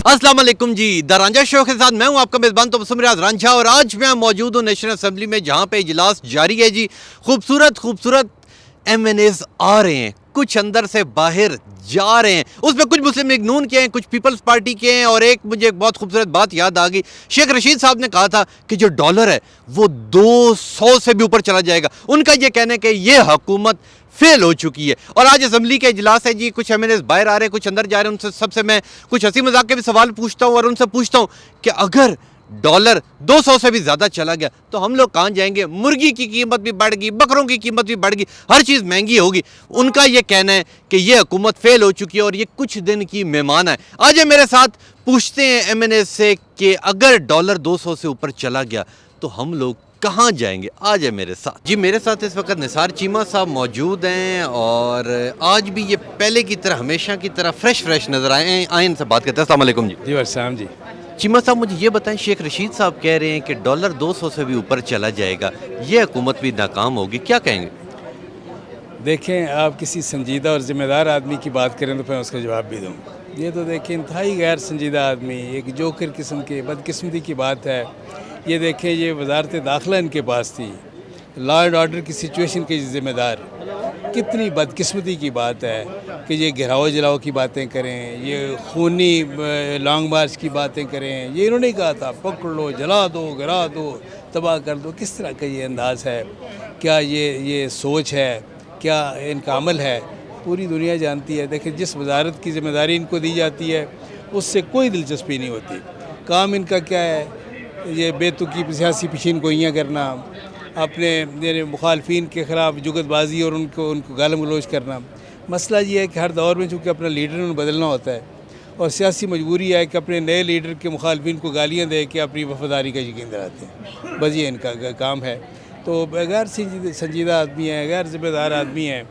अस्सलाम वालेकुम जी। The Ranjha show के साथ मैं हूं आपका मेज़बान तबस्सुम रियाज रांझा और आज मैं मौजूद हूं नेशनल असेंबली में जहां पे इजलास जारी है जी। खूबसूरत MNAs आ रहे हैं, कुछ अंदर से बाहर जा रहे हैं। उसमें कुछ मुस्लिम लीग नून के हैं, कुछ पीपल्स पार्टी के हैं। और एक मुझे एक बहुत खूबसूरत बात याद आ गई, शेख रशीद साहब ने कहा था कि जो डॉलर है वो 200 से भी ऊपर चला जाएगा। उनका ये कहना है कि ये हुकूमत फेल हो चुकी है। और आज असेंबली का इजलास है जी, कुछ MNAs बाहर आ रहे हैं, कुछ अंदर जा रहे हैं। उनसे सबसे मैं कुछ हंसी मजाक के भी सवाल पूछता हूँ और उनसे पूछता हूँ कि अगर डॉलर 200 से भी ज़्यादा चला गया तो हम लोग कहाँ जाएंगे? मुर्गी की कीमत भी बढ़ गई, बकरों की कीमत भी बढ़ गई, हर चीज़ महंगी होगी। उनका ये कहना है कि ये हुकूमत फेल हो चुकी है और ये कुछ दिन की मेहमान है। आज मेरे साथ पूछते हैं MNA से कि अगर डॉलर 200 से ऊपर चला गया तो हम लोग कहाँ जाएंगे? आ जाए मेरे साथ जी। मेरे साथ इस वक्त निसार चीमा साहब मौजूद हैं और आज भी ये पहले की तरह हमेशा की तरह फ्रेश नज़र आए इनसे बात करते हैं। अस्सलाम वालेकुम जी। जी वरसाम जी। चीमा साहब मुझे ये बताएं, शेख रशीद साहब कह रहे हैं कि डॉलर 200 से भी ऊपर चला जाएगा, ये हुकूमत भी नाकाम होगी, क्या कहेंगे? देखें, आप किसी संजीदा और ज़िम्मेदार आदमी की बात करें तो मैं उसका जवाब भी दूँ। ये तो देखें इंतहाई गैर संजीदा आदमी, एक जोकर किस्म के बदकिस्मती की बात है। ये देखें, ये वजारत दाखिला इनके पास थी, लॉ एंड ऑर्डर की सिचुएशन के ज़िम्मेदार। कितनी बदकिस्मती की बात है कि ये गिराओ जलाओ की बातें करें, ये खूनी लॉन्ग मार्च की बातें करें। ये इन्होंने कहा था पकड़ लो, जला दो, गिरा दो, तबाह कर दो। किस तरह का ये अंदाज़ है? क्या ये सोच है? क्या इनका अमल है? पूरी दुनिया जानती है। देखिए, जिस वजारत की ज़िम्मेदारी इनको दी जाती है उससे कोई दिलचस्पी नहीं होती। काम इनका क्या है? ये बेतुकी सियासी पेशीन गोइयाँ करना, अपने मुखालफिन के ख़िलाफ़ जुगतबाजी और उनको गालम गलोच करना। मसला ये है कि हर दौर में चूँकि अपना लीडर उन्हें बदलना होता है और सियासी मजबूरी है कि अपने नए लीडर के मुखालफिन को गालियाँ दे के अपनी वफादारी का यकीन दिलाते हैं। बस ये इनका काम है। तो गैर संजीदा आदमी है, गैर ज़िम्मेदार आदमी है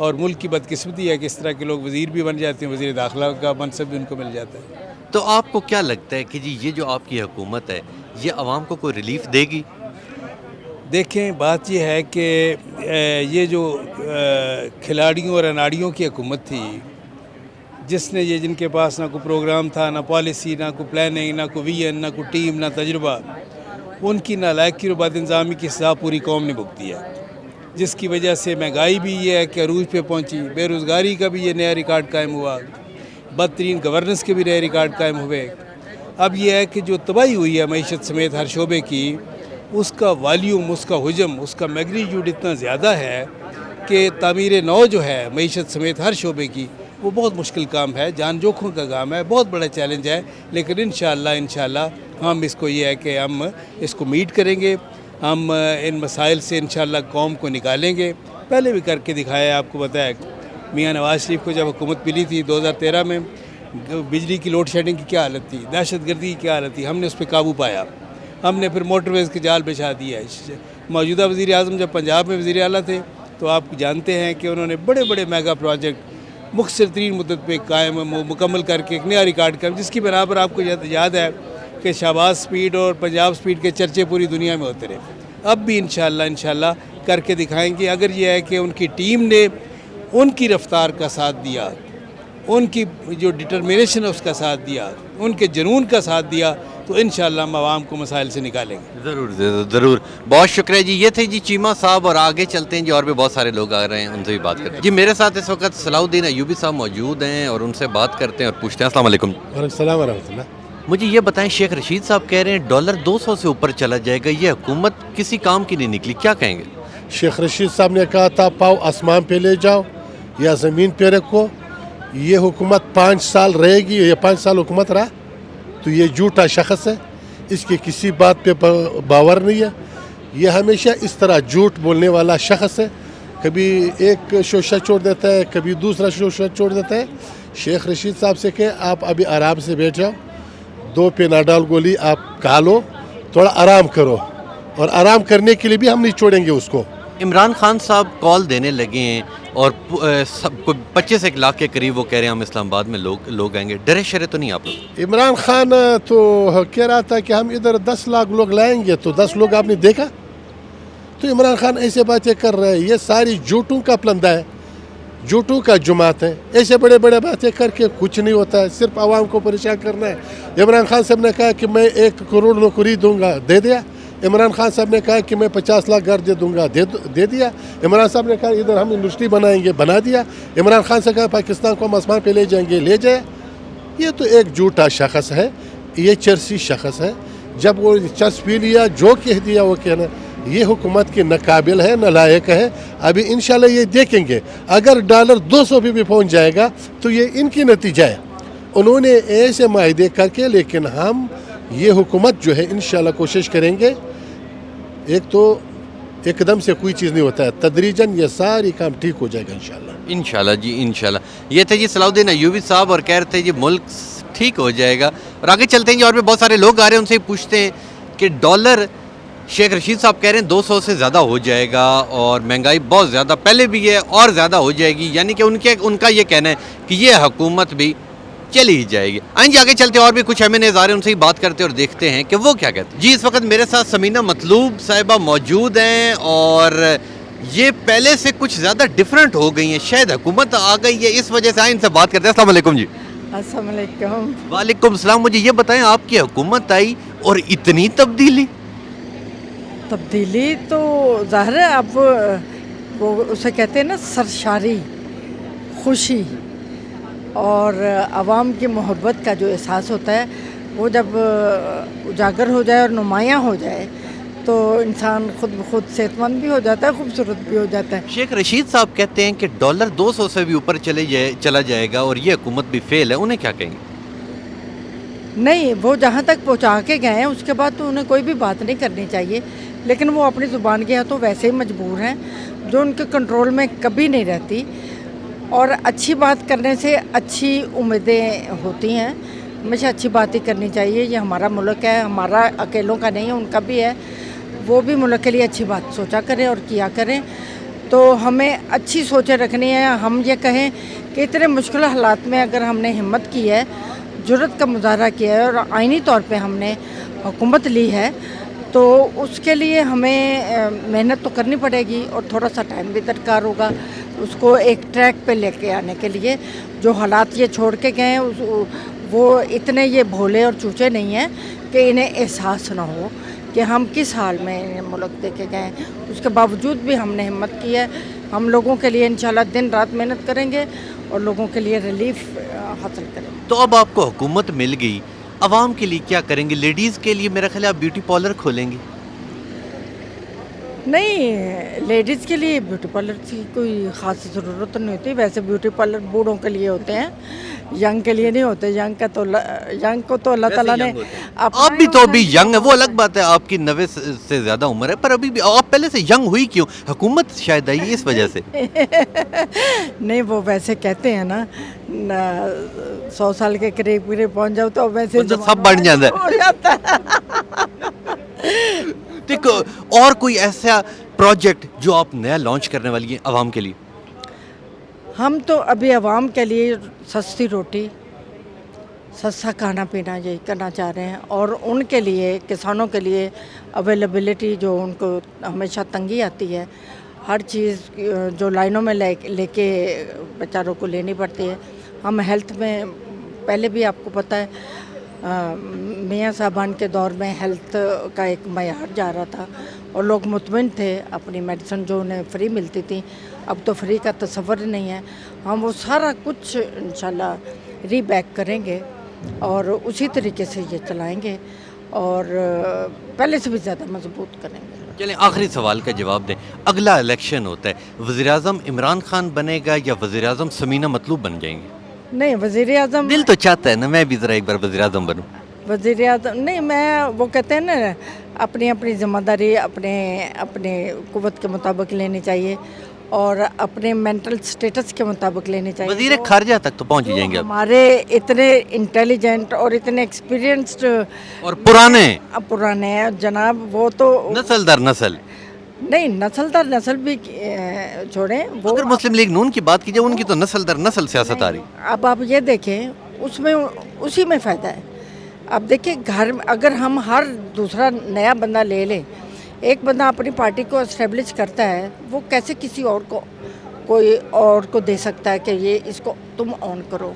और मुल्क की बदकिस्मती है कि इस तरह के लोग वज़ीर भी बन जाते हैं, वज़ीर दाखिला का मनसब भी उनको मिल जाता है। तो आपको क्या लगता है कि जी ये जो आपकी हुकूमत है ये आवाम को कोई रिलीफ देगी? देखें, बात यह है कि ये जो खिलाड़ियों और अनाड़ियों की हुकूमत थी, जिसने ये जिनके पास ना कोई प्रोग्राम था, ना पॉलिसी, ना कोई प्लानिंग, ना कोई विजन, ना कोई टीम, ना तजुर्बा, उनकी नालायकी और बदइंतज़ामी की सज़ा पूरी कौम ने भुगती है। जिसकी वजह से महंगाई भी ये है कि अरूज पे पहुंची, बेरोज़गारी का भी ये नया रिकॉर्ड कायम हुआ, बदतरीन गवर्नेंस के भी नए रिकॉर्ड कायम हुए। अब यह है कि जो तबाही हुई है मईशत समेत हर शोबे की, उसका वॉल्यूम, उसका हुजम, उसका मैग्नीट्यूड इतना ज़्यादा है कि तामीर नौ जो है मईशत समेत हर शोबे की, वो बहुत मुश्किल काम है, जान जोखों का काम है, बहुत बड़ा चैलेंज है। लेकिन इंशाअल्लाह हम इसको ये है कि हम इसको मीट करेंगे, हम इन मसाइल से इंशाअल्लाह कौम को निकालेंगे। पहले भी करके दिखाया, आपको बताया मियाँ नवाज़ शरीफ को जब हुकूमत मिली थी 2013 में, बिजली की लोड शेडिंग की क्या हालत थी, दहशतगर्दी की क्या हालत थी, हमने उस पर काबू पाया। हमने फिर मोटरवेज़ के जाल बिछा दिया है। मौजूदा वज़ीर आज़म जब पंजाब में वज़ीर आला थे तो आप जानते हैं कि उन्होंने बड़े बड़े मेगा प्रोजेक्ट मुख्तसर तरीन मुद्दत पे कायम मुकम्मल करके एक नया रिकॉर्ड कर, जिसकी बना पर आपको याद है कि शहबाज स्पीड और पंजाब स्पीड के चर्चे पूरी दुनिया में होते रहे। अब भी इंशाअल्लाह करके दिखाएंगे। अगर ये है कि उनकी टीम ने उनकी रफ्तार का साथ दिया, उनकी जो डिटर्मिनेशन है उसका साथ दिया, उनके जुनून का साथ दिया, तो इंशाअल्लाह हम आवाम को मसाइल से निकालेंगे। ज़रूर। बहुत शुक्रिया जी। ये थे जी चीमा साहब और आगे चलते हैं जी, और भी बहुत सारे लोग आ रहे हैं, उनसे भी बात करते हैं जी। मेरे साथ इस वक्त सलाउद्दीन अयूबी साहब मौजूद हैं और उनसे बात करते हैं और पूछते हैं। अस्सलाम वालेकुम। वालेकुम रहमतुल्लाह। मुझे ये बताएं, शेख रशीद साहब कह रहे हैं डॉलर 200 से ऊपर चला जाएगा, ये हुकूमत किसी काम की नहीं निकली, क्या कहेंगे? शेख रशीद साहब ने कहा था पाव आसमान पे ले जाओ या ज़मीन पे रखो, ये हुकूमत 5 साल रहेगी, ये 5 साल हुकूमत रहा, तो ये झूठा शख्स है, इसके किसी बात पे बावर नहीं है। ये हमेशा इस तरह झूठ बोलने वाला शख्स है, कभी एक शोशा छोड़ देता है, कभी दूसरा शोशा छोड़ देता है। शेख रशीद साहब से कहे आप अभी आराम से बैठ जाओ, 2 पेनाडोल गोली आप खा लो, थोड़ा आराम करो, और आराम करने के लिए भी हम नहीं छोड़ेंगे उसको। इमरान खान साहब कॉल देने लगे हैं और सब 25 लाख के करीब वो कह रहे हैं हम इस्लामाबाद में लोग आएंगे, डरे शरे तो नहीं आप लोग? इमरान खान तो कह रहा था कि हम इधर 10 लाख लोग लाएंगे, तो 10 लोग आपने देखा? तो इमरान खान ऐसे बातें कर रहे हैं, ये सारी झूठों का प्लंदा है। झूठों का जुमात है। ऐसे बड़े बड़े बातें करके कुछ नहीं होता है, सिर्फ आवाम को परेशान करना है। इमरान खान साहब ने कहा कि मैं 1 करोड़ नौकरी दूंगा, दे दिया। इमरान खान साहब ने कहा कि मैं 50 लाख घर दे दूंगा, दे दिया। इमरान साहब ने कहा इधर हम इंडस्ट्री बनाएंगे, बना दिया। इमरान खान से कहा पाकिस्तान को हम आसमान पे ले जाएंगे, ले जाए। ये तो एक झूठा शख्स है, ये चरसी शख्स है। जब वो चर्च पी लिया, जो कह दिया वो कहना, ये हुकूमत के नाकाबिल है, नालायक है। अभी इंशाल्लाह ये देखेंगे, अगर डॉलर 200 भी पहुंच जाएगा तो ये इनकी नतीजा है। उन्होंने ऐसे माहदे करके, लेकिन हम ये हुकूमत जो है इंशाल्लाह कोशिश करेंगे। एक तो एकदम से कोई चीज़ नहीं होता है, तदरीजन ये सारी काम ठीक हो जाएगा इंशाल्लाह। इंशाल्लाह जी, इंशाल्लाह। ये थे जी सलाउद्दीन अय्यूबी साहब और कह रहे थे जी मुल्क ठीक हो जाएगा। और आगे चलते हैं जी, और भी बहुत सारे लोग आ रहे हैं, उनसे पूछते हैं कि डॉलर, शेख रशीद साहब कह रहे हैं 200 से ज़्यादा हो जाएगा और महंगाई बहुत ज़्यादा पहले भी है और ज़्यादा हो जाएगी, यानी कि उनका ये कहना है कि ये हुकूमत भी चली ही जाएगी। आइए आगे चलते हैं, और भी कुछ MNAs आ रहे हैं, उनसे ही बात करते हैं और देखते हैं कि वो क्या कहते हैं। जी, इस वक्त मेरे साथ समीना मतलूब साहिबा मौजूद हैं और ये पहले से कुछ ज़्यादा डिफरेंट हो गई हैं, शायद हुकूमत आ गई है, इस वजह से आए इनसे बात करते हैं। अस्सलाम वालेकुम जी। अस्सलाम वालेकुम। वालेकुम सलाम। मुझे ये बताएं, आपकी हुकूमत आई और इतनी तब्दीली? तब्दीली तो ज़ाहिर है, अब वो उसे कहते हैं ना सरशारी, खुशी और आवाम की मोहब्बत का जो एहसास होता है, वो जब उजागर हो जाए और नुमायाँ हो जाए तो इंसान खुद ब खुद सेहतमंद भी हो जाता है, खूबसूरत भी हो जाता है। शेख रशीद साहब कहते हैं कि डॉलर 200 से भी ऊपर चला जाएगा और ये हुकूमत भी फेल है, उन्हें क्या कहेंगे? नहीं, वो जहाँ तक पहुँचा के गए हैं उसके बाद तो उन्हें कोई भी बात नहीं करनी चाहिए, लेकिन वो अपनी ज़ुबान के हाथों वैसे ही मजबूर हैं जो उनके कंट्रोल में कभी नहीं रहती। और अच्छी बात करने से अच्छी उम्मीदें होती हैं, हमेशा अच्छी बात ही करनी चाहिए। ये हमारा मुल्क है, हमारा अकेलों का नहीं है, उनका भी है। वो भी मुल्क के लिए अच्छी बात सोचा करें और किया करें, तो हमें अच्छी सोचें रखनी है। हम ये कहें कि इतने मुश्किल हालात में अगर हमने हिम्मत की है, जुर्रत का मुजाहरा किया है और आइनी तौर पे हमने हुकूमत ली है, तो उसके लिए हमें मेहनत तो करनी पड़ेगी और थोड़ा सा टाइम भी दरकार होगा उसको एक ट्रैक पे लेके आने के लिए। जो हालात ये छोड़ के गए हैं वो इतने ये भोले और चूचे नहीं हैं कि इन्हें एहसास ना हो कि हम किस हाल में मुल्क देके गए हैं। उसके बावजूद भी हमने हिम्मत की है। हम लोगों के लिए इंशाल्लाह दिन रात मेहनत करेंगे और लोगों के लिए रिलीफ हासिल करेंगे। तो अब आपको हुकूमत मिल गई, आवाम के लिए क्या करेंगे? लेडीज़ के लिए मेरा ख्याल है आप ब्यूटी पार्लर खोलेंगे? नहीं, लेडीज़ के लिए ब्यूटी पार्लर की कोई ख़ास ज़रूरत नहीं होती। वैसे ब्यूटी पार्लर बूढ़ों के लिए होते हैं, यंग के लिए नहीं होते। यंग को तो अल्लाह ताला ने आप भी तो अभी यंग है, वो अलग बात है, आपकी 90 से ज़्यादा उम्र है, पर अभी भी आप पहले से यंग हुई क्यों? हुकूमत शायद आई इस वजह से। नहीं, वो वैसे कहते हैं ना 100 साल के करीब पहुंच जाओ तो वैसे मतलब सब बढ़ जाता है। हो जाता है। देखो, और कोई ऐसा प्रोजेक्ट जो आप नया लॉन्च करने वाली हैं आवाम के लिए? हम तो अभी आवाम के लिए सस्ती रोटी, सस्ता खाना पीना यही करना चाह रहे हैं, और उनके लिए, किसानों के लिए अवेलेबिलिटी जो उनको हमेशा तंगी आती है, हर चीज़ जो लाइनों में लेके बेचारों को लेनी पड़ती है। हम हेल्थ में पहले भी आपको पता है मियाँ साहबान के दौर में हेल्थ का एक मयार जा रहा था और लोग मुतमिन थे, अपनी मेडिसिन जो उन्हें फ्री मिलती थी। अब तो फ्री का तसव्वुर ही नहीं है। हम वो सारा कुछ इंशाल्लाह रीबैक करेंगे और उसी तरीके से ये चलाएंगे और पहले से भी ज़्यादा मजबूत करेंगे। चलें, आखिरी सवाल का जवाब दें। अगला इलेक्शन होता है, वज़ीर-ए-आज़म इमरान खान बनेगा या वज़ीर-ए-आज़म समीना मतलूब बन जाएंगे? नहीं, वज़ीर-ए-आज़म दिल तो चाहता है ना मैं भी ज़रा एक बार वज़ीर-ए-आज़म बनूं। वज़ीर-ए-आज़म नहीं, मैं वो कहते हैं ना अपनी अपनी ज़िम्मेदारी अपने कुव्वत के मुताबिक लेनी चाहिए और अपने मेंटल स्टेटस के मुताबिक लेनी चाहिए। वज़ीर खारजा तक तो पहुंच ही जाएंगे आप। हमारे इतने इंटेलिजेंट और इतने एक्सपीरियंस्ड और पुराने हैं जनाब, वो तो नस्ल दर नस्ल नहीं, नस्ल दर नस्ल भी छोड़ें। वो अगर मुस्लिम लीग नून की बात की जाए, उनकी तो नस्ल दर नस्ल सियासत आ रही। अब आप ये देखें, उसमें उसी में फ़ायदा है। अब देखिए, घर में अगर हम हर दूसरा नया बंदा ले लें, एक बंदा अपनी पार्टी को एस्टेब्लिश करता है, वो कैसे किसी और को कोई और को दे सकता है कि ये इसको तुम ऑन करो।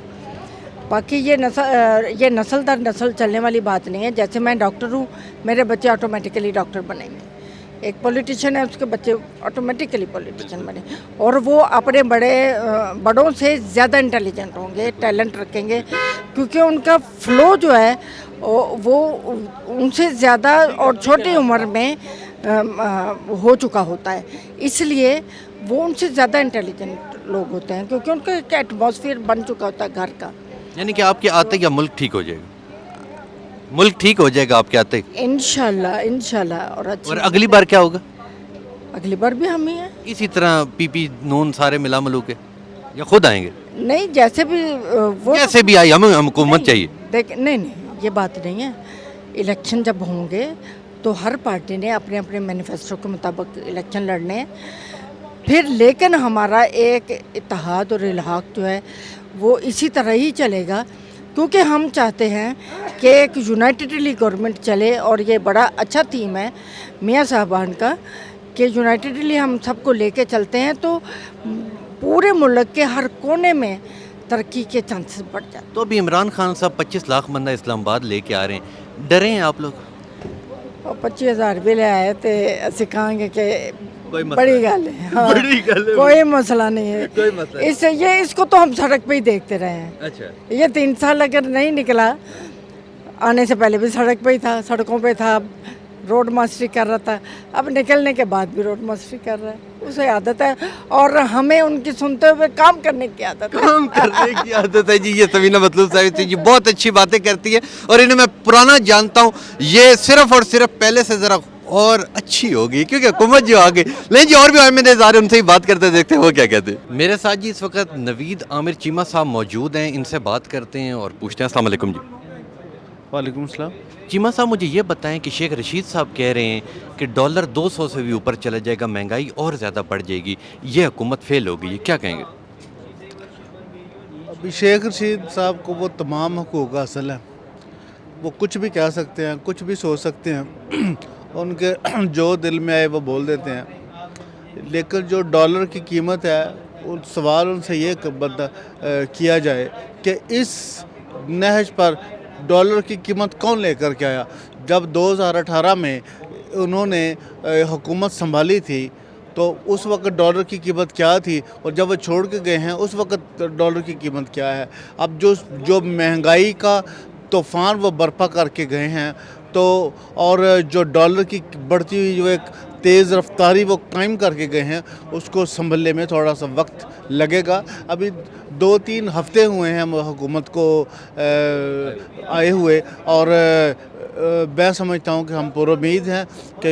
बाकी ये नस्ल दर नस्ल चलने वाली बात नहीं है। जैसे मैं डॉक्टर हूँ, मेरे बच्चे ऑटोमेटिकली डॉक्टर बनेंगे। एक पॉलिटिशियन है, उसके बच्चे ऑटोमेटिकली पॉलिटिशियन बने, और वो अपने बड़ों से ज़्यादा इंटेलिजेंट होंगे, टैलेंट रखेंगे, क्योंकि उनका फ्लो जो है वो उनसे ज़्यादा और छोटी उम्र में हो चुका होता है, इसलिए वो उनसे ज़्यादा इंटेलिजेंट लोग होते हैं, क्योंकि उनका एक एटमॉस्फेयर बन चुका होता है घर का। यानी कि आपके आते या मुल्क ठीक हो जाएगा, मुल्क ठीक हो जाएगा आपके आते। इंशाल्लाह। और अगली बार क्या होगा? अगली बार भी हम ही हैं। इसी तरह पीपी नून सारे मिला मिलू के, या खुद आएंगे? नहीं, जैसे भी वो जैसे भी आई, हमें हुकूमत चाहिए। देख, नहीं, ये बात नहीं है। इलेक्शन जब होंगे तो हर पार्टी ने अपने अपने मैनिफेस्टो के मुताबिक इलेक्शन लड़ने हैं, फिर लेकिन हमारा एक इत्तेहाद और इल्हाक जो है वो इसी तरह ही चलेगा, क्योंकि हम चाहते हैं कि एक यूनाइटेडली गवर्नमेंट चले। और ये बड़ा अच्छा थीम है मियाँ साहबान का कि यूनाइटेडली हम सबको लेके चलते हैं तो पूरे मुल्क के हर कोने में तरक्की के चांसेस बढ़ जाते हैं। तो अभी इमरान खान साहब 25 लाख बंदा इस्लामाबाद लेके आ रहे हैं, डरे हैं आप लोग? और 25,000 भी ले आए तो असी कहेंगे कि कोई मसला बड़ी गल है। हाँ, बड़ी गल है, कोई मसला नहीं है। कोई मसला नहीं। इसको तो हम सड़क पे ही देखते रहे हैं। अच्छा, ये 3 साल अगर नहीं निकला, आने से पहले भी सड़क पे ही था, सड़कों पे था, रोड मास्टरी कर रहा था, अब निकलने के बाद भी रोड मास्टरी कर रहा है। उसे आदत है, और हमें उनकी सुनते हुए काम करने की आदत है। काम करने की आदत है जी। ये समीना मतलूब साहिब थी जी, बहुत अच्छी बातें करती है, और इन्हें मैं पुराना जानता हूँ। ये सिर्फ और सिर्फ पहले से ज़रा और अच्छी होगी, क्योंकि हुकूमत जो आगे नहीं जी। और भी एमएनए आ रहे, उनसे ही बात करते, देखते हैं वो क्या कहते हैं। मेरे साथ जी इस वक्त नवीद आमिर चीमा साहब मौजूद हैं, इनसे बात करते हैं और पूछते हैं। अस्सलाम वालेकुम जी। वालेकुम सलाम। चीमा साहब, मुझे ये बताएं कि शेख रशीद साहब कह रहे हैं कि डॉलर 200 से भी ऊपर चला जाएगा, महंगाई और ज़्यादा बढ़ जाएगी, ये हुकूमत फेल होगी, ये क्या कहेंगे? अभी शेख रशीद साहब को वो तमाम हकूक़ हासिल है, वो कुछ भी कह सकते हैं, कुछ भी सोच सकते हैं, उनके जो दिल में आए वो बोल देते हैं। लेकिन जो डॉलर की कीमत है, उन सवाल उनसे ये किया जाए कि इस नहज पर डॉलर की कीमत कौन लेकर के आया? जब 2018 में उन्होंने हुकूमत संभाली थी तो उस वक्त डॉलर की कीमत क्या थी, और जब वो छोड़ के गए हैं उस वक्त डॉलर की कीमत क्या है? अब जो महंगाई का तूफ़ान वो बर्पा करके गए हैं, तो और जो डॉलर की बढ़ती हुई जो एक तेज़ रफ्तारी वो कायम करके गए हैं, उसको संभलने में थोड़ा सा वक्त लगेगा। अभी 2-3 हफ्ते हुए हैं हुकूमत को आए हुए, और मैं समझता हूँ कि हम पुरुम्मीद हैं कि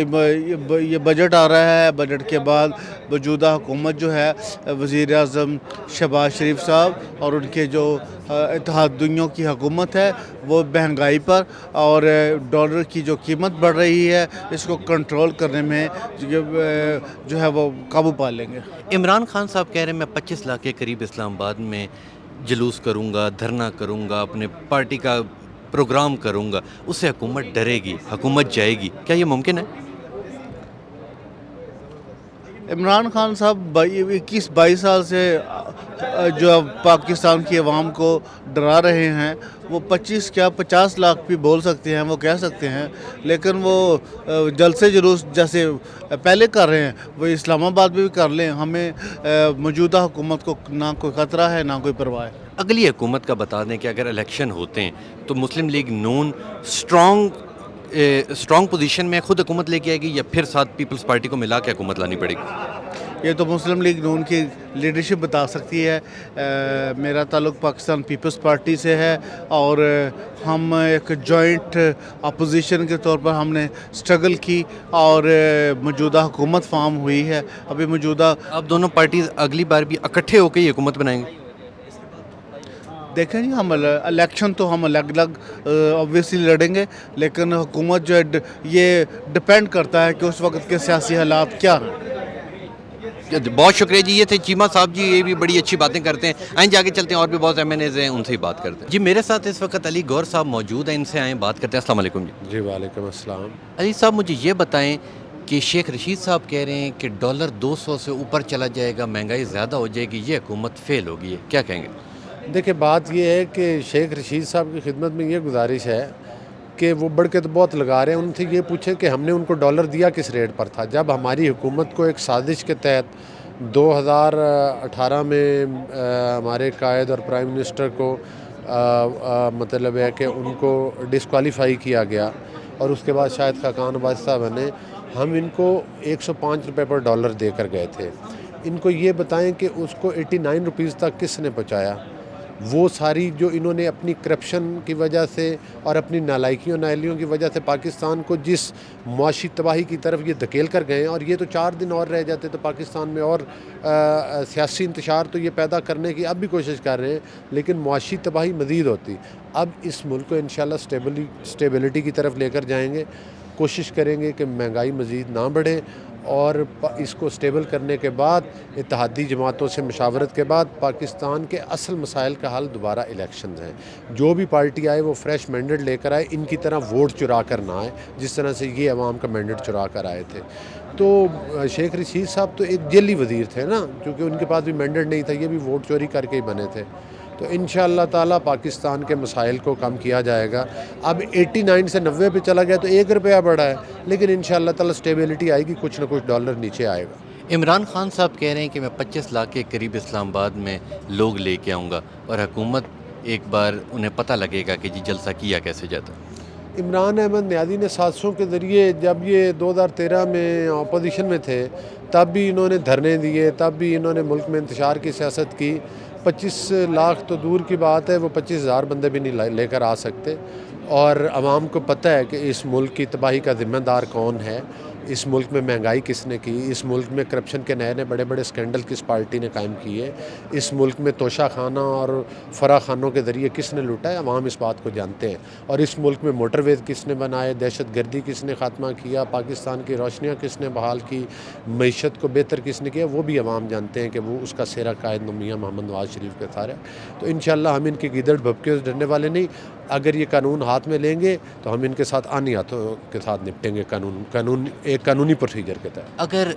ये बजट आ रहा है। बजट के बाद मौजूदा हुकूमत जो है, वज़ीर आज़म शहबाज शरीफ साहब और उनके जो इत्तेहादियों की हुकूमत है, वो महंगाई पर और डॉलर की जो कीमत बढ़ रही है, इसको कंट्रोल करने में जो है वो काबू पा लेंगे। इमरान खान साहब कह रहे हैं मैं 25 लाख के करीब इस्लामाबाद में जुलूस करूँगा, धरना करूँगा, अपने पार्टी का प्रोग्राम करूँगा, उससे हुकूमत डरेगी, हुकूमत जाएगी, क्या ये मुमकिन है? इमरान खान साहब 21-22 साल से जो पाकिस्तान की आवाम को डरा रहे हैं, वो 25 क्या 50 लाख भी बोल सकते हैं, वो कह सकते हैं, लेकिन वो जलसे जुलूस जैसे पहले कर रहे हैं वो इस्लामाबाद में भी कर लें। हमें मौजूदा हुकूमत को ना कोई ख़तरा है, ना कोई परवाह है। अगली हुकूमत का बता दें कि अगर इलेक्शन होते हैं तो मुस्लिम लीग नून स्ट्रॉन्ग पोजीशन में खुद हुकूमत लेके आएगी, या फिर साथ पीपल्स पार्टी को मिला के हुकूमत लानी पड़ेगी? ये तो मुस्लिम लीग नून की लीडरशिप बता सकती है। मेरा ताल्लुक़ पाकिस्तान पीपल्स पार्टी से है, और हम एक जॉइंट अपोजिशन के तौर पर हमने स्ट्रगल की, और मौजूदा हुकूमत फॉर्म हुई है। अभी मौजूदा अब दोनों पार्टीज अगली बार भी इकट्ठे होकर ये हुकूमत बनाएंगे? देखें जी, हम इलेक्शन तो हम अलग अलग ऑब्वियसली लड़ेंगे, लेकिन हुकूमत जो है ये डिपेंड करता है कि उस वक्त के सियासी हालात क्या हैं। बहुत शुक्रिया जी। ये थे चीमा साहब जी, ये भी बड़ी अच्छी बातें करते हैं। आइए जाके चलते हैं, और भी बहुत एमएनएज़ हैं, उनसे ही बात करते हैं। जी मेरे साथ इस वक्त अली गौर साहब मौजूद हैं, इनसे आए बात करते हैं। अस्सलाम वालेकुम जी। जी वालेकुम अस्सलाम। अली साहब, मुझे ये बताएं کہ شیخ رشید صاحب کہہ رہے ہیں کہ ڈالر 200 سے اوپر چلا جائے گا, مہنگائی زیادہ ہو جائے گی, یہ حکومت فیل ہوگی ہے, کیا کہیں گے؟ دیکھیں بات یہ ہے کہ شیخ رشید صاحب کی خدمت میں یہ گزارش ہے کہ وہ بڑھ کے تو بہت لگا رہے ہیں. ان سے یہ پوچھیں کہ ہم نے ان کو ڈالر دیا کس ریٹ پر تھا. جب ہماری حکومت کو ایک سازش کے تحت 2018 میں ہمارے قائد اور پرائم منسٹر کو مطلب ہے کہ ان کو ڈسکوالیفائی کیا گیا اور اس کے بعد شاید خاقان عباس صاحب نے, ہم ان کو 105 روپے پر ڈالر دے کر گئے تھے. ان کو یہ بتائیں کہ اس کو 89 روپیز تک کس نے پہنچایا. وہ ساری جو انہوں نے اپنی کرپشن کی وجہ سے اور اپنی نالائکیوں نااہلیوں کی وجہ سے پاکستان کو جس معاشی تباہی کی طرف یہ دھکیل کر گئے ہیں, اور یہ تو 4 دن اور رہ جاتے تو پاکستان میں اور سیاسی انتشار تو یہ پیدا کرنے کی اب بھی کوشش کر رہے ہیں, لیکن معاشی تباہی مزید ہوتی. اب اس ملک کو انشاءاللہ سٹیبلٹی کی طرف لے کر جائیں گے. کوشش کریں گے کہ مہنگائی مزید نہ بڑھے, اور اس کو سٹیبل کرنے کے بعد اتحادی جماعتوں سے مشاورت کے بعد پاکستان کے اصل مسائل کا حل دوبارہ الیکشنز ہیں. جو بھی پارٹی آئے وہ فریش مینڈیٹ لے کر آئے, ان کی طرح ووٹ چرا کر نہ آئے جس طرح سے یہ عوام کا مینڈیٹ چرا کر آئے تھے. تو شیخ رشید صاحب تو ایک جیلی وزیر تھے نا, کیونکہ ان کے پاس بھی مینڈیٹ نہیں تھا, یہ بھی ووٹ چوری کر کے ہی بنے تھے. تو انشاءاللہ تعالیٰ پاکستان کے مسائل کو کم کیا جائے گا. اب 89 سے 90 پہ چلا گیا تو 1 روپیہ بڑھا ہے, لیکن انشاءاللہ تعالیٰ سٹیبلٹی آئے گی, کچھ نہ کچھ ڈالر نیچے آئے گا. عمران خان صاحب کہہ رہے ہیں کہ میں 25 لاکھ کے قریب اسلام آباد میں لوگ لے کے آؤں گا, اور حکومت ایک بار انہیں پتہ لگے گا کہ جی جلسہ کیا کیسے جاتا. عمران احمد نیازی نے سازشوں کے ذریعے, جب یہ 2013 میں اپوزیشن میں تھے تب بھی انہوں نے دھرنے دیے, تب بھی انہوں نے ملک میں انتشار کی سیاست کی. 25 لاکھ تو دور کی بات ہے, وہ 25,000 بندے بھی نہیں لے کر آ سکتے. اور عوام کو پتہ ہے کہ اس ملک کی تباہی کا ذمہ دار کون ہے, اس ملک میں مہنگائی کس نے کی, اس ملک میں کرپشن کے نئے بڑے بڑے سکینڈل کس پارٹی نے قائم کیے, اس ملک میں توشہ خانہ اور فرا خانوں کے ذریعے کس نے لوٹا ہے. عوام اس بات کو جانتے ہیں. اور اس ملک میں موٹر ویز کس نے بنائے, دہشت گردی کس نے خاتمہ کیا, پاکستان کی روشنیاں کس نے بحال کی, معیشت کو بہتر کس نے کیا, وہ بھی عوام جانتے ہیں کہ وہ اس کا سیرا قائد میاں محمد نواز شریف کے سارے. تو انشاءاللہ ہم ان کے گیدڑ بھبکے ڈرنے والے نہیں. اگر یہ قانون ہاتھ میں لیں گے تو ہم ان کے ساتھ آنی ہاتھوں کے ساتھ نپٹیں گے, ایک قانونی پروسیجر کے تحت. اگر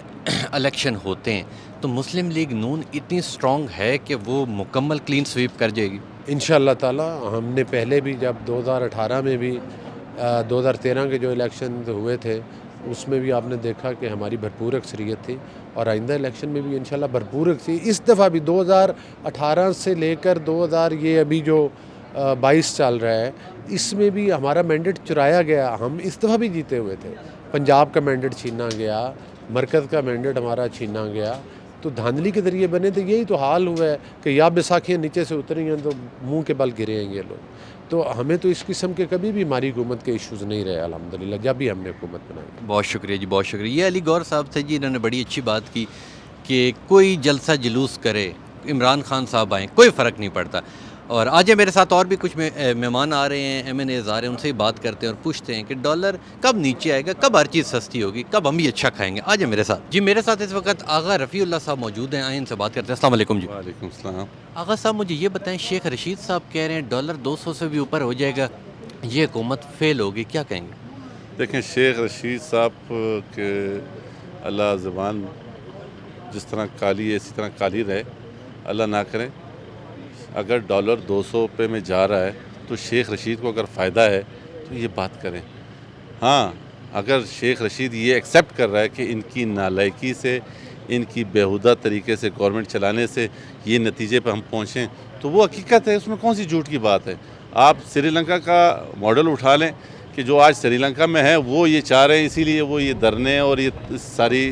الیکشن ہوتے ہیں تو مسلم لیگ نون اتنی سٹرونگ ہے کہ وہ مکمل کلین سویپ کر جائے گی؟ انشاءاللہ تعالی. ہم نے پہلے بھی جب 2018 میں بھی 2013 کے جو الیکشن ہوئے تھے اس میں بھی آپ نے دیکھا کہ ہماری بھرپور اکثریت تھی, اور آئندہ الیکشن میں بھی انشاءاللہ بھرپور اکثریت. اس دفعہ بھی 2018 سے لے کر 2000 یہ ابھی جو 22 چل رہا ہے, اس میں بھی ہمارا مینڈیٹ چرایا گیا. ہم اس دفعہ بھی جیتے ہوئے تھے. پنجاب کا مینڈیٹ چھینا گیا, مرکز کا مینڈیٹ ہمارا چھینا گیا. تو دھاندلی کے ذریعے بنے تھے. یہی تو حال ہوا ہے کہ یا بیساکھیاں نیچے سے اتری ہیں تو منہ کے بل گرے ہیں یہ لوگ. تو ہمیں تو اس قسم کے کبھی بھی ہماری حکومت کے ایشوز نہیں رہے الحمدللہ, جب بھی ہم نے حکومت بنائی. بہت شکریہ جی, بہت شکریہ. یہ علی گور صاحب تھے جی, انہوں نے بڑی اچھی بات کی کہ کوئی جلسہ جلوس کرے, عمران خان صاحب آئیں, کوئی فرق نہیں پڑتا. اور آج میرے ساتھ اور بھی کچھ مہمان آ رہے ہیں, ایم این ایز آ رہے ہیں, ان سے ہی بات کرتے ہیں اور پوچھتے ہیں کہ ڈالر کب نیچے آئے گا, کب ہر چیز سستی ہوگی, کب ہم بھی اچھا کھائیں گے. آج میرے ساتھ جی, میرے ساتھ اس وقت آغا رفیع اللہ صاحب موجود ہیں, آئیں ان سے بات کرتے ہیں. السلام علیکم جی. وعلیکم السلام. آغا صاحب مجھے یہ بتائیں, شیخ رشید صاحب کہہ رہے ہیں ڈالر 200 سے بھی اوپر ہو جائے گا, یہ حکومت فیل ہوگی, کیا کہیں گے؟ دیکھیں شیخ رشید صاحب کے اللہ زبان جس طرح کالی ہے اسی طرح کالی رہے, اللہ نہ کرے. اگر ڈالر 200 پہ میں جا رہا ہے تو شیخ رشید کو اگر فائدہ ہے تو یہ بات کریں. ہاں اگر شیخ رشید یہ ایکسیپٹ کر رہا ہے کہ ان کی نالائکی سے, ان کی بیہودہ طریقے سے گورنمنٹ چلانے سے یہ نتیجے پہ ہم پہنچیں تو وہ حقیقت ہے, اس میں کون سی جھوٹ کی بات ہے. آپ سری لنکا کا ماڈل اٹھا لیں کہ جو آج سری لنکا میں ہے وہ یہ چاہ رہے ہیں, اسی لیے وہ یہ دھرنے اور یہ ساری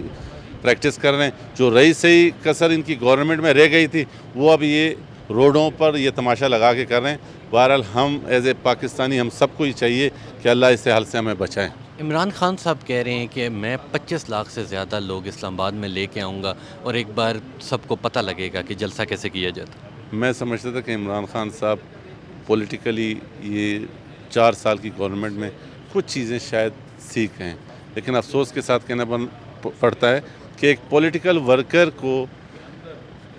پریکٹس کر رہے ہیں. جو رہی صحیح کسر ان کی گورنمنٹ میں رہ گئی تھی وہ اب یہ روڈوں پر یہ تماشا لگا کے کر رہے ہیں. بہرحال ہم ایز اے پاکستانی ہم سب کو یہ چاہیے کہ اللہ اس حال سے ہمیں بچائیں. عمران خان صاحب کہہ رہے ہیں کہ میں 25 لاکھ سے زیادہ لوگ اسلام آباد میں لے کے آؤں گا اور ایک بار سب کو پتہ لگے گا کہ جلسہ کیسے کیا جاتا. میں سمجھتا تھا کہ عمران خان صاحب پولیٹیکلی یہ 4 سال کی گورنمنٹ میں کچھ چیزیں شاید سیکھ ہیں, لیکن افسوس کے ساتھ کہنا پڑتا ہے کہ ایک پولیٹیکل ورکر کو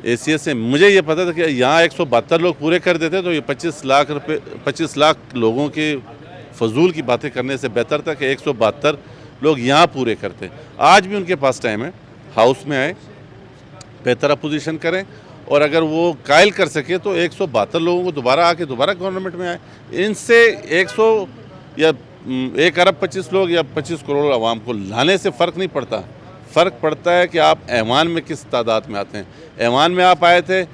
حیثیت سے مجھے یہ پتہ تھا کہ یہاں 172 لوگ پورے کر دیتے تو یہ 25 لاکھ لوگوں کے فضول کی باتیں کرنے سے بہتر تھا کہ 172 لوگ یہاں پورے کرتے ہیں. آج بھی ان کے پاس ٹائم ہے, ہاؤس میں آئے, بہتر اپوزیشن کریں, اور اگر وہ قائل کر سکے تو 172 لوگوں کو دوبارہ آ کے دوبارہ گورنمنٹ میں آئے. ان سے 100 یا 1 ارب 25 لوگ یا 25 کروڑ عوام کو لانے سے فرق نہیں پڑتا. فرق پڑتا ہے کہ آپ ایوان میں کس تعداد میں آتے ہیں. ایوان میں آپ آئے تھے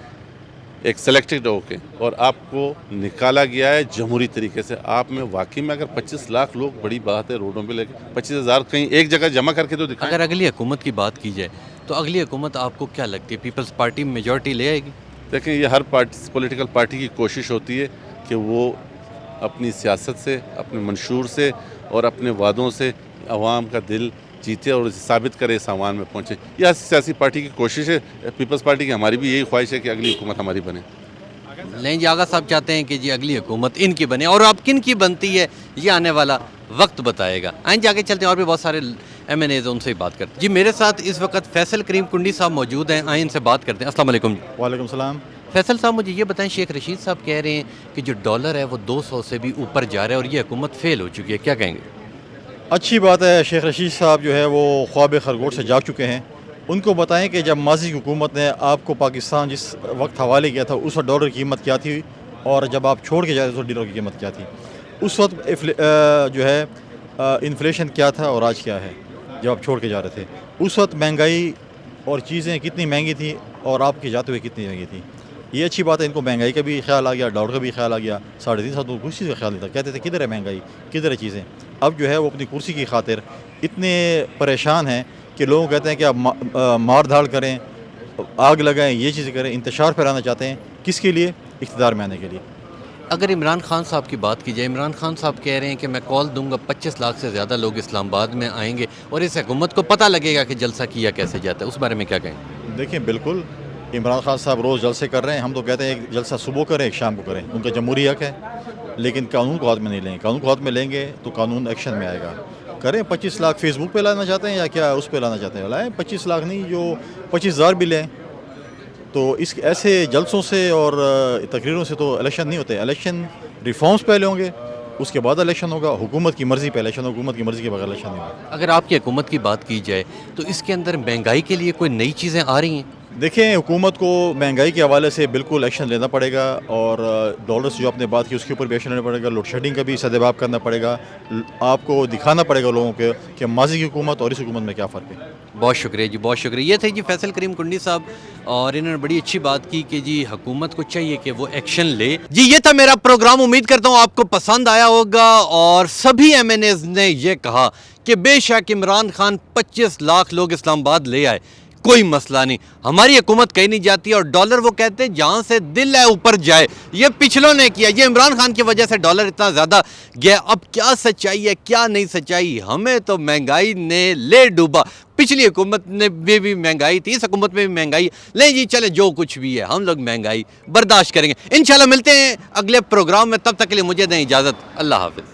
ایک سلیکٹڈ ہو کے, اور آپ کو نکالا گیا ہے جمہوری طریقے سے. آپ میں واقعی میں اگر 25 لاکھ لوگ, بڑی بات ہے, روڈوں پہ لے کے 25,000 کہیں ایک جگہ جمع کر کے تو دکھائیں. اگر اگلی حکومت کی بات کی جائے تو اگلی حکومت آپ کو کیا لگتی ہے, پیپلز پارٹی میجورٹی لے آئے گی؟ دیکھیں, یہ ہر پولیٹیکل پارٹی کی کوشش ہوتی ہے کہ وہ اپنی سیاست سے, اپنے منشور سے اور اپنے وعدوں سے عوام کا دل جیتے اور اسے ثابت کرے, اس عوام میں پہنچے. یہ سیاسی پارٹی کی کوشش ہے, پیپلز پارٹی کی ہماری بھی یہی خواہش ہے کہ اگلی حکومت ہماری بنے. نہیں جی, آغا صاحب چاہتے ہیں کہ جی اگلی حکومت ان کی بنے, اور اب کن کی بنتی ہے یہ آنے والا وقت بتائے گا. آئیں جی آگے چلتے ہیں, اور بھی بہت سارے ایم این ایز ان سے بات کرتے ہیں. جی میرے ساتھ اس وقت فیصل کریم کنڈی صاحب موجود ہیں, آئیں ان سے بات کرتے ہیں. السلام علیکم. وعلیکم السلام. فیصل صاحب مجھے یہ بتائیں, شیخ رشید صاحب کہہ رہے ہیں کہ جو ڈالر ہے وہ 200 سے بھی اوپر جا رہا ہے اور یہ حکومت فیل ہو چکی ہے, کیا کہیں گے؟ اچھی بات ہے, شیخ رشید صاحب جو ہے وہ خواب خرگوش سے جاگ چکے ہیں. ان کو بتائیں کہ جب ماضی کی حکومت نے آپ کو پاکستان جس وقت حوالے کیا تھا اس وقت ڈالر کی قیمت کیا تھی, اور جب آپ چھوڑ کے جا رہے تھے تو ڈالر کی قیمت کیا تھی. اس وقت جو ہے انفلیشن کیا تھا اور آج کیا ہے جب آپ چھوڑ کے جا رہے تھے. اس وقت مہنگائی اور چیزیں کتنی مہنگی تھیں اور آپ کے جاتے ہوئے کتنی مہنگی تھیں. یہ اچھی بات ہے, ان کو مہنگائی کا بھی خیال آ گیا, ڈالر کا بھی خیال آ گیا. 3.5 سال تو کچھ چیز کا خیال نہیں تھا, کہتے تھے کدھر ہے مہنگائی, کدھر ہے چیزیں. اب جو ہے وہ اپنی کرسی کی خاطر اتنے پریشان ہیں کہ لوگ کہتے ہیں کہ آپ مار دھاڑ کریں, آگ لگائیں, یہ چیزیں کریں, انتشار پھیلانا چاہتے ہیں. کس کے لیے؟ اقتدار میں آنے کے لیے. اگر عمران خان صاحب کی بات کی جائے, عمران خان صاحب کہہ رہے ہیں کہ میں کال دوں گا 25 لاکھ سے زیادہ لوگ اسلام آباد میں آئیں گے اور اس حکومت کو پتہ لگے گا کہ جلسہ کیا کیسے جاتا ہے. اس بارے میں کیا کہیں؟ دیکھیں, بالکل عمران خان صاحب روز جلسے کر رہے ہیں. ہم تو کہتے ہیں ایک جلسہ صبح کریں, ایک شام کو کریں, ان کا جمہوری حق ہے, لیکن قانون کو ہاتھ میں نہیں لیں. قانون کو ہاتھ میں لیں گے تو قانون ایکشن میں آئے گا. کریں 25 لاکھ فیس بک پہ لانا چاہتے ہیں یا کیا اس پہ لانا چاہتے ہیں, لائیں 25 لاکھ نہیں, جو 25,000 بھی لیں. تو اس ایسے جلسوں سے اور تقریروں سے تو الیکشن نہیں ہوتے. الیکشن ریفارمز پہلے ہوں گے, اس کے بعد الیکشن ہوگا. حکومت کی مرضی پہ الیکشن, حکومت کی مرضی کے بغیر الیکشن نہیں ہوگا. اگر آپ کی حکومت کی بات کی جائے تو اس کے اندر مہنگائی کے لیے کوئی نئی چیزیں آ رہی ہیں؟ دیکھیں, حکومت کو مہنگائی کے حوالے سے بالکل ایکشن لینا پڑے گا, اور ڈالر سے جو آپ نے بات کی اس کے اوپر بھی ایکشن لینا پڑے گا. لوڈ شیڈنگ کا بھی سدباب کرنا پڑے گا. آپ کو دکھانا پڑے گا لوگوں کے کہ ماضی کی حکومت اور اس حکومت میں کیا فرق ہے. بہت شکریہ جی, بہت شکریہ. یہ تھے جی فیصل کریم کنڈی صاحب, اور انہوں نے بڑی اچھی بات کی کہ جی حکومت کو چاہیے کہ وہ ایکشن لے. جی یہ تھا میرا پروگرام, امید کرتا ہوں آپ کو پسند آیا ہوگا. اور سبھی ایم این ایز نے یہ کہا کہ بے شک عمران خان 25 لاکھ لوگ اسلام آباد لے آئے, کوئی مسئلہ نہیں, ہماری حکومت کہیں نہیں جاتی. اور ڈالر وہ کہتے ہیں جہاں سے دل ہے اوپر جائے. یہ پچھلوں نے کیا, یہ عمران خان کی وجہ سے ڈالر اتنا زیادہ گیا. اب کیا سچائی ہے کیا نہیں سچائی, ہمیں تو مہنگائی نے لے ڈوبا. پچھلی حکومت نے بھی مہنگائی تھی, اس حکومت میں بھی مہنگائی. لیں جی چلے, جو کچھ بھی ہے ہم لوگ مہنگائی برداشت کریں گے. انشاءاللہ ملتے ہیں اگلے پروگرام میں, تب تک کے لیے مجھے دیں اجازت. اللہ حافظ.